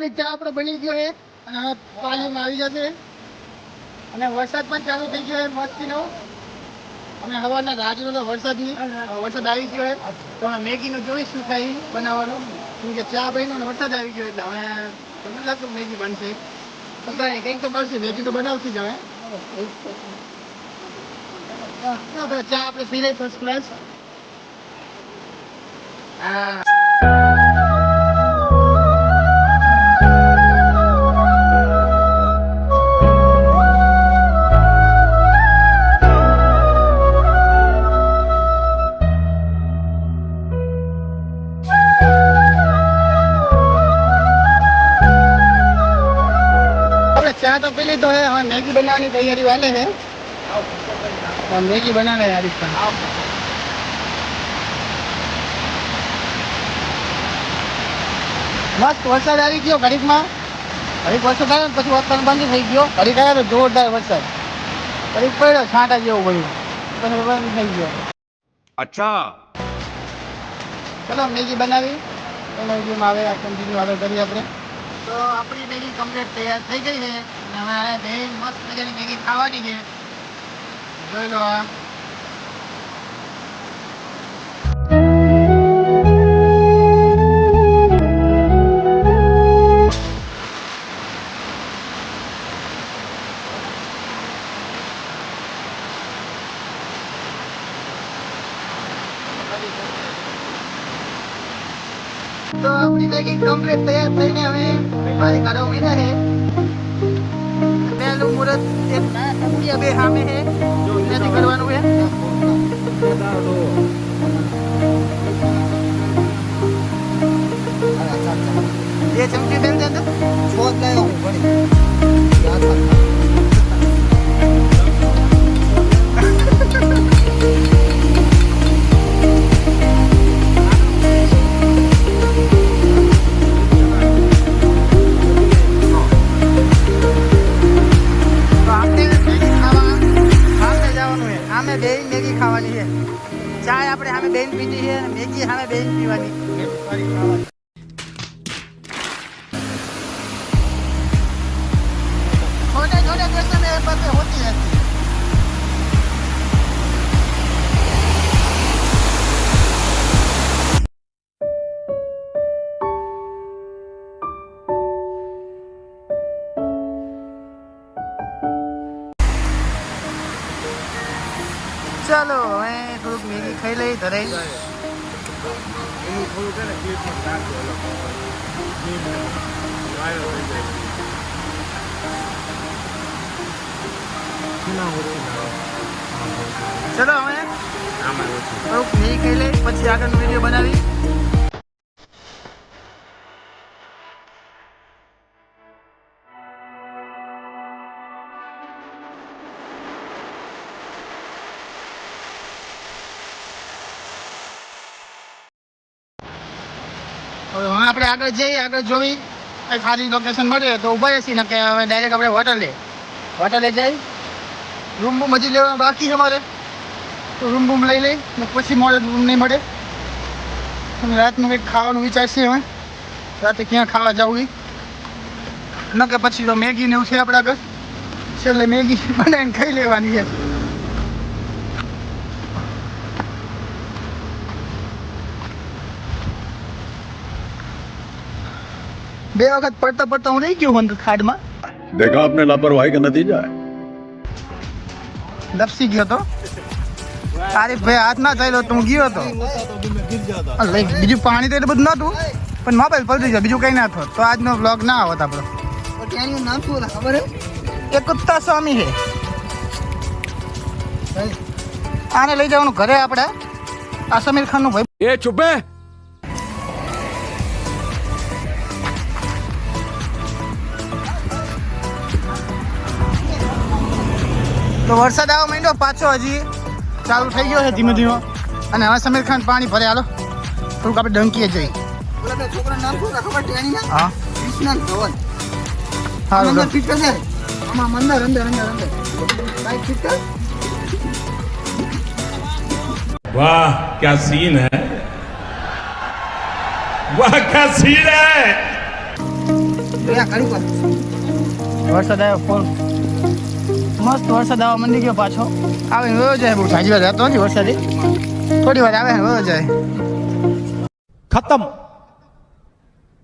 પેલી ચા આપણે બની ગયો છે અને હવે પાણીમાં આવી જશે અને વરસાદ પણ ચાલુ થઈ ગયો છે મસ્તીનો. અમે હવાના રાજનો તો વરસાદ આવી ગયો છે તો અમે મેગીનું જોઈ શું થાય બનાવવાનું. કેમ કે ચા બન્યો ને વરસાદ આવી ગયો એટલે હવે તમને લાગતું મેગી બનશે. પતા નહીં કંઈક તો બનશે, મેગી તો બનાવતી જ હવે. ચા આપણે પી લઈ ફર્સ્ટ ક્લાસ. હા. चहा तो पी ली तो है, हमें मैगी बनाने की तैयारी वाले हैं। हम मैगी बना रहे हैं यार इसका। मस्त वरसाद આવી ગયો ઘડીકમાં. ઘડીક વરસાદ આવ્યો ને પછી વાતાવરણ બંધ થઈ ગયો. ઘડીક આવ્યો તો જોરદાર વરસાદ. ઘડીક પડ્યો છાંટા જેવું પડ્યું પછી બંધ થઈ ગયો. अच्छा ચલો મેગી બનાવી તો મેગીમાં આવે આ કન્ટિન્યુ આગળ કરીએ આપણે. તો આપણી મેગી કમ્પ્લીટ તૈયાર થઈ ગઈ છે અને હવે બે મસ્ત મજાની મેગી ખાવાની છે. જોઈ લો આ. तो अपनी मैगी कम्प्लीट तैयार થઈને હવે મારી કાઢો મીના છે. પહેલું મુહૂર્ત એક બે સામે છે જો નથી કરવાનું છે. ये चमची बेल दे दो सोच ले हूं बड़ी याद रखना. મેગી ખાવાની છે. ચાય આપણે સામે બેન પીધી છે અને મેગી સામે બેન પીવાની. छोटे छोटे देशों में ये बातें होती रहती है. ચાલો હવે થોડુંક મેગી ખાઈ લઈ ધરે. ચલો હવે થોડુંક મેગી ખાઈ લઈ પછી આગળનો વિડીયો બનાવી. હવે આપણે આગળ જઈએ, આગળ જોઈ ખાલી લોકેશન મળે તો ઉભા રહેશી ને કે હવે ડાયરેક્ટ આપણે હોટલે જઈ રૂમ બૂમ હજી લેવા બાકી છે અમારે તો રૂમ બૂમ લઈ લઈ ને પછી મળે રૂમ નહીં મળે અને રાતનું કંઈક ખાવાનું વિચારશે. હવે રાતે ક્યાં ખાવા જવું ન કે પછી તો મેગી ને એવું છે આપણે આગળ છેલ્લે મેગી બનાવીને ખાઈ લેવાની છે. બે વખત પડતા પડતા હું રહી ગયો અંદર ખાડમાં. देखा आपने लापरवाही का नतीजा है. લપસી ગયો તો તારીફ ભાઈ હાથ ના ચાલ્યો તો હું ગયો હતો. બીજું પાણી તો એટલું બધું નહોતું પણ મોબાઈલ પલટી ગયો, બીજું કઈ ના થયું તો આજનો વ્લોગ ના આવત આપણો. નામ શું ખબર હે? એ કુત્તા સ્વામી છે. આને લઈ જવાનું ઘરે આપણે. આ સમીર ખાન નું ભાઈ. ये चुप है. તો વરસાદ આવવા માંડ્યો પાછો, હજી ચાલુ થઈ ગયો છે ધીમે ધીમે અને હવે સમીર ખાન પાણી ભરે. હાલો થોડુંક આપણે ડંકીએ જઈએ. છોકરાનું નામ શું ખબર? હા કૃષ્ણ ધવન. હા અંદર ફિટ છે આમાં અંદર અંદર અંદર અંદર બાઈક ફિટ કર. वाह क्या सीन है, वाह क्या सीन है. વરસાદ આવ્યો ફૂલ મસ્ત વરસાદ આવવા મંડી ગયો પાછો આવે ને વયો જાય બહુ સાજી વાર રહેતો નથી વરસાદે થોડી વાર આવે ને વયો જાય खत्म